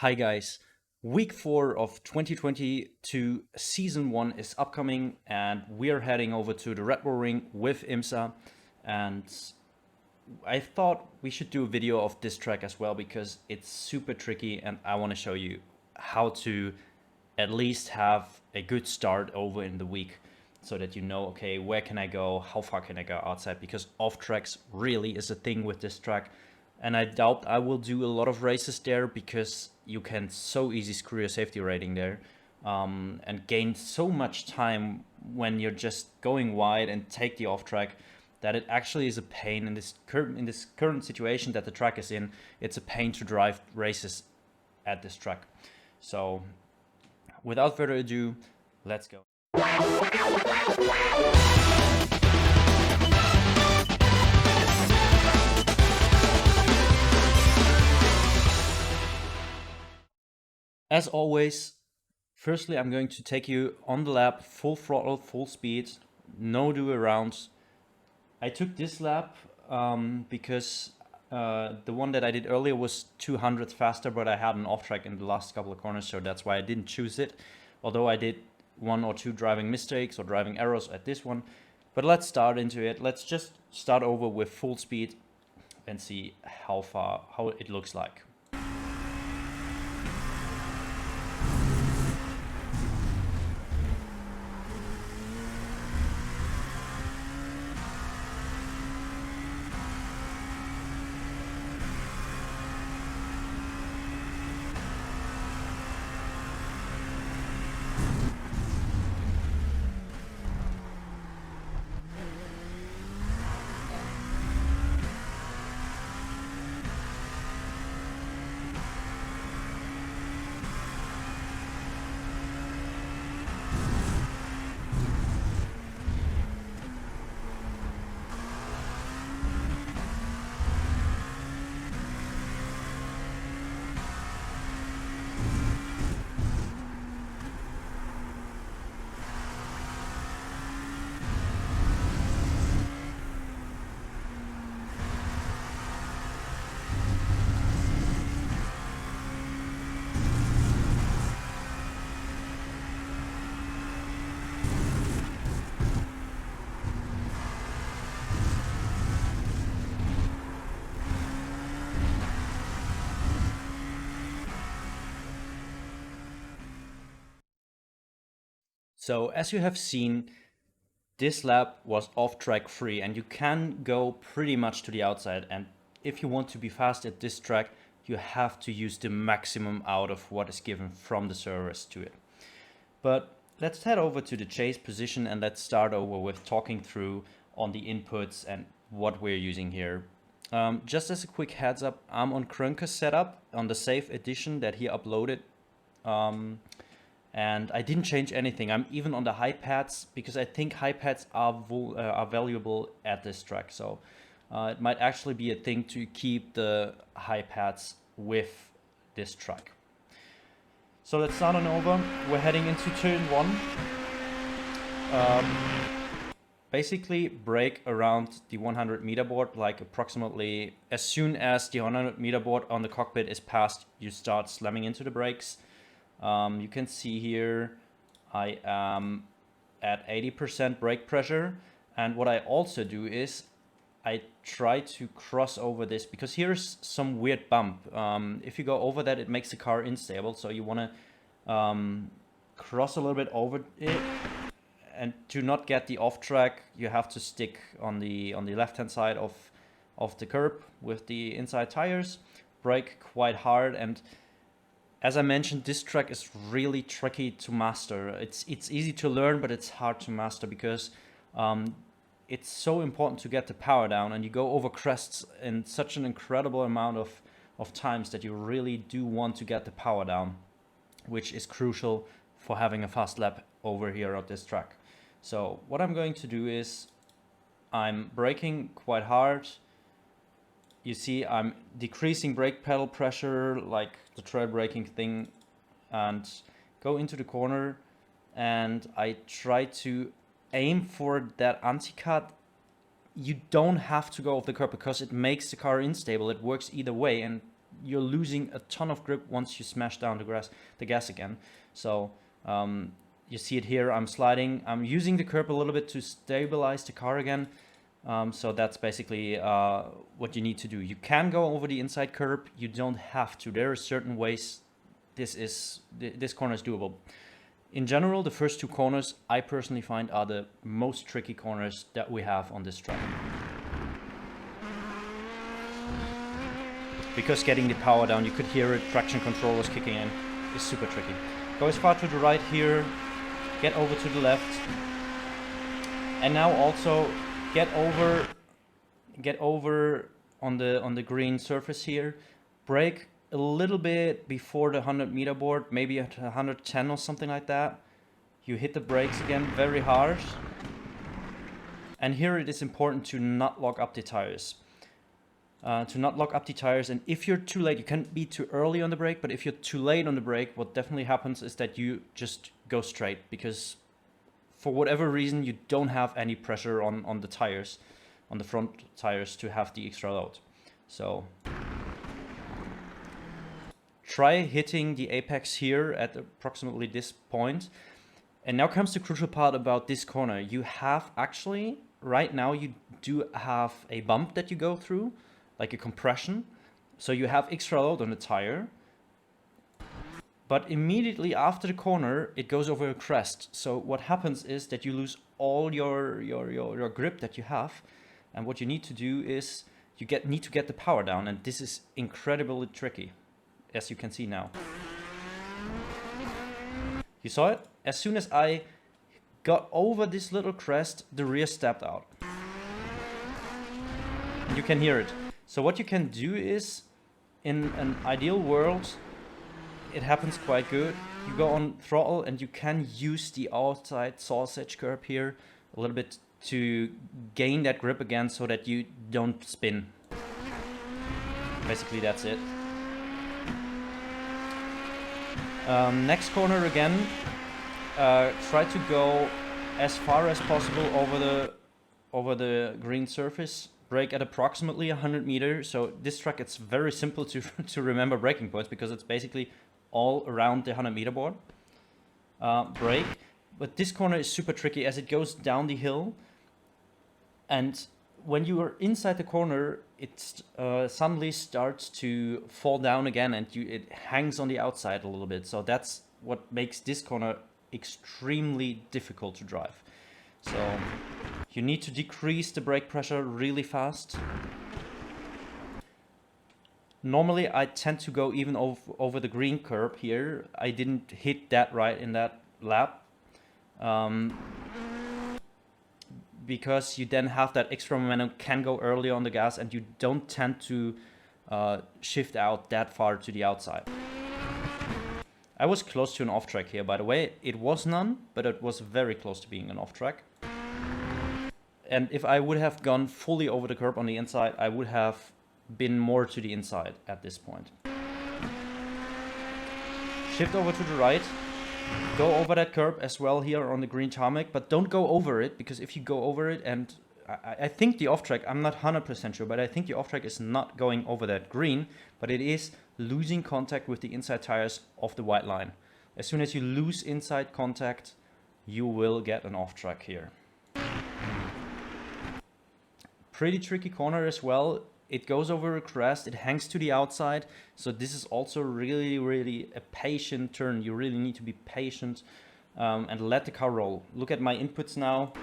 Hi guys, week 4 of 2022 season 1 is upcoming and we are heading over to the Red Bull Ring with IMSA, and I thought we should do a video of this track as well because it's super tricky and I want to show you how to at least have a good start over in the week so that you know, okay, where can I go, how far can I go outside, because off tracks really is a thing with this track. And I doubt I will do a lot of races there because you can so easy screw your safety rating there, and gain so much time when you're just going wide and take the off track, that it actually is a pain in this current situation that the track is in. It's a pain to drive races at this track. So without further ado, let's go. As always, firstly, I'm going to take you on the lap, full throttle, full speed, no do around. I took this lap because the one that I did earlier was 200 faster, but I had an off track in the last couple of corners, so that's why I didn't choose it. Although I did one or two driving mistakes or driving errors at this one. But let's start into it. Let's just start over with full speed and see how it looks like. So as you have seen, this lap was off track free and you can go pretty much to the outside. And if you want to be fast at this track, you have to use the maximum out of what is given from the servers to it. But let's head over to the chase position and let's start over with talking through on the inputs and what we're using here. Just as a quick heads up, I'm on Krönke's setup on the safe edition that he uploaded. And I didn't change anything. I'm even on the high pads because I think high pads are valuable at this track. So it might actually be a thing to keep the high pads with this track. So let's start on over. We're heading into turn 1. Basically brake around the 100 meter board, like approximately as soon as the 100 meter board on the cockpit is passed, you start slamming into the brakes. You can see here I am at 80% brake pressure, and what I also do is I try to cross over this because here's some weird bump. If you go over that, it makes the car unstable, so you want to cross a little bit over it, and to not get the off track you have to stick on the left hand side of the curb with the inside tires, brake quite hard. And as I mentioned, this track is really tricky to master. It's easy to learn, but it's hard to master because it's so important to get the power down, and you go over crests in such an incredible amount of times that you really do want to get the power down, which is crucial for having a fast lap over here at this track. So what I'm going to do is I'm braking quite hard. You see I'm decreasing brake pedal pressure, like the trail braking thing, and go into the corner, and I try to aim for that anti-cut. You don't have to go off the curb because it makes the car unstable. It works either way, and you're losing a ton of grip once you smash down the gas again. So you see it here, I'm sliding, I'm using the curb a little bit to stabilize the car again. So that's basically what you need to do. You can go over the inside curb, you don't have to. There are certain ways this corner is doable. In general, the first two corners I personally find are the most tricky corners that we have on this track. Because getting the power down, you could hear it, traction control was kicking in, is super tricky. Go as far to the right here, get over to the left, and now also get over on the green surface here, brake a little bit before the 100 meter board, maybe at 110 or something like that. You hit the brakes again very hard, and here it is important to not lock up the tires. And if you're too late, you can't be too early on the brake, but if you're too late on the brake, what definitely happens is that you just go straight, because for whatever reason you don't have any pressure on the tires, on the front tires, to have the extra load. So try hitting the apex here at approximately this point. And now comes the crucial part about this corner. You have actually, right now you do have a bump that you go through, like a compression. So you have extra load on the tire, but immediately after the corner, it goes over a crest. So what happens is that you lose all your grip that you have. And what you need to do is you need to get the power down. And this is incredibly tricky, as you can see now. You saw it? As soon as I got over this little crest, the rear stepped out. And you can hear it. So what you can do is, in an ideal world, it happens quite good. You go on throttle and you can use the outside sausage curb here a little bit to gain that grip again so that you don't spin. Basically that's it. Next corner again, try to go as far as possible over the green surface. Brake at approximately 100 meters. So this track, it's very simple to remember braking points, because it's basically all around the 100 meter board. Brake, but this corner is super tricky as it goes down the hill, and when you are inside the corner, it suddenly starts to fall down again, and it hangs on the outside a little bit. So that's what makes this corner extremely difficult to drive. So you need to decrease the brake pressure really fast. Normally I tend to go even over the green curb here. I didn't hit that right in that lap. Because you then have that extra momentum, can go early on the gas, and you don't tend to shift out that far to the outside. I was close to an off track here, by the way. It was none, but it was very close to being an off track. And if I would have gone fully over the curb on the inside, I would have been more to the inside at this point. Shift over to the right. Go over that curb as well here on the green tarmac, but don't go over it, because if you go over it, and I think the off track, I'm not 100% sure, but I think the off track is not going over that green, but it is losing contact with the inside tires of the white line. As soon as you lose inside contact, you will get an off track here. Pretty tricky corner as well. It goes over a crest, it hangs to the outside. So this is also really a patient turn. You really need to be patient and let the car roll. Look at my inputs now.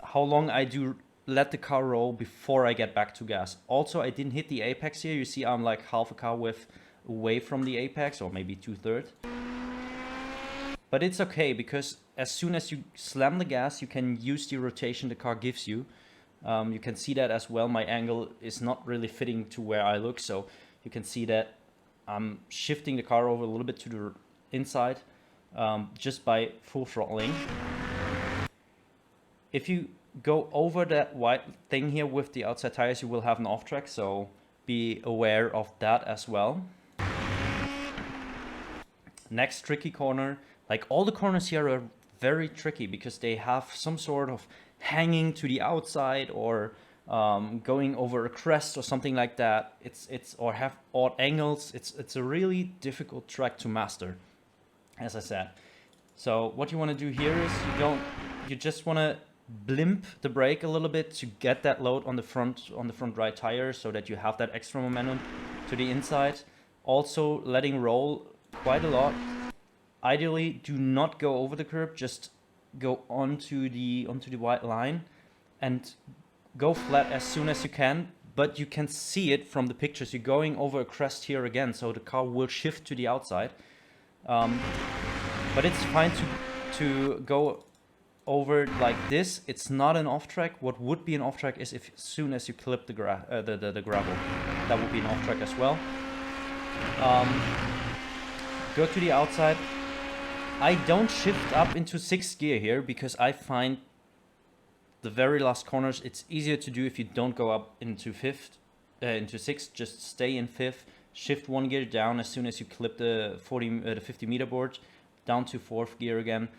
How long I do let the car roll before I get back to gas. Also, I didn't hit the apex here. You see I'm like half a car width away from the apex, or maybe 2/3. But it's okay, because as soon as you slam the gas, you can use the rotation the car gives you. You can see that as well. My angle is not really fitting to where I look, so you can see that I'm shifting the car over a little bit to the inside just by full throttling. If you go over that white thing here with the outside tires, you will have an off track, so be aware of that as well. Next tricky corner. Like, all the corners here are very tricky because they have some sort of hanging to the outside or going over a crest or something like that. It's or have odd angles. It's a really difficult track to master, as I said. So what you want to do here is you just want to blimp the brake a little bit to get that load on the front right tire, so that you have that extra momentum to the inside. Also letting roll quite a lot. Ideally, do not go over the curb, just go onto the white line and go flat as soon as you can. But you can see it from the pictures. You're going over a crest here again, so the car will shift to the outside. But it's fine to go over like this. It's not an off track. What would be an off track is if as soon as you clip the gravel, that would be an off track as well. Go to the outside. I don't shift up into 6th gear here because I find the very last corners it's easier to do if you don't go up into 6th. Just stay in 5th. Shift 1 gear down as soon as you clip the 50 meter board, down to 4th gear again,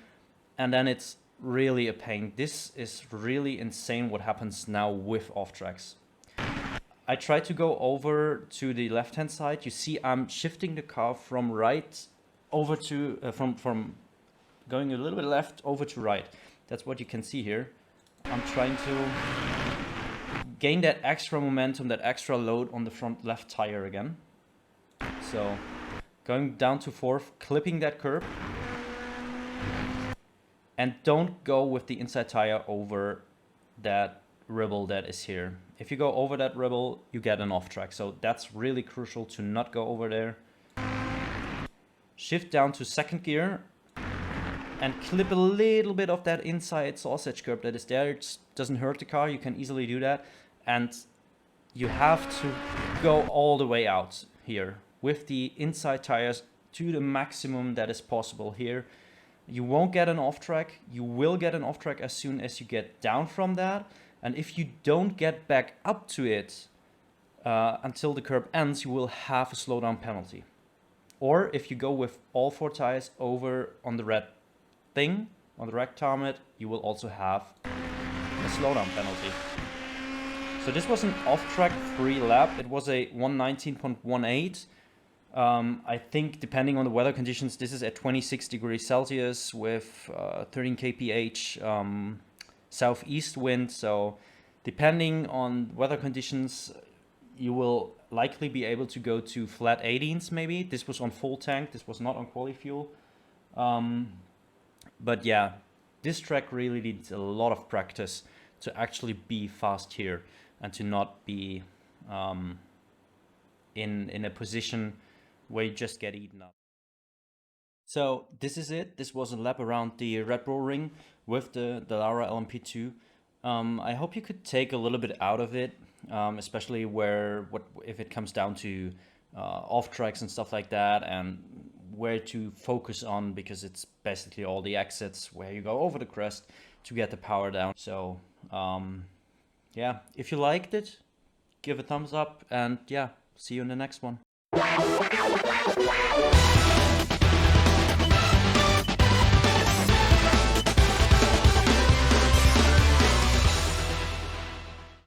and then it's really a pain. This is really insane what happens now with off tracks. I try to go over to the left hand side. You see I'm shifting the car from right over to from going a little bit left over to right. That's what you can see here. I'm trying to gain that extra momentum, that extra load on the front left tire again. So going down to 4th, clipping that curb, and don't go with the inside tire over that ribble that is here. If you go over that ribble, you get an off track. So that's really crucial to not go over there. Shift down to 2nd gear and clip a little bit of that inside sausage curb that is there. It doesn't hurt the car. You can easily do that. And you have to go all the way out here with the inside tires to the maximum that is possible here. You won't get an off track. You will get an off track as soon as you get down from that. And if you don't get back up to it until the curb ends, you will have a slowdown penalty. Or if you go with all 4 tires over on the red thing, on the red tarmac, you will also have a slowdown penalty. So this was an off-track free lap. It was a 119.18. I think depending on the weather conditions, this is at 26 degrees Celsius with 13 kph southeast wind. So depending on weather conditions, you will likely be able to go to flat 18s maybe. This was on full tank. This was not on quali fuel. But yeah, this track really needs a lot of practice to actually be fast here and to not be in a position where you just get eaten up. So this is it. This was a lap around the Red Bull Ring with the Dallara LMP2. I hope you could take a little bit out of it, especially if it comes down to off tracks and stuff like that, and where to focus on, because it's basically all the exits where you go over the crest to get the power down. So yeah, if you liked it, give a thumbs up, and yeah, see you in the next one.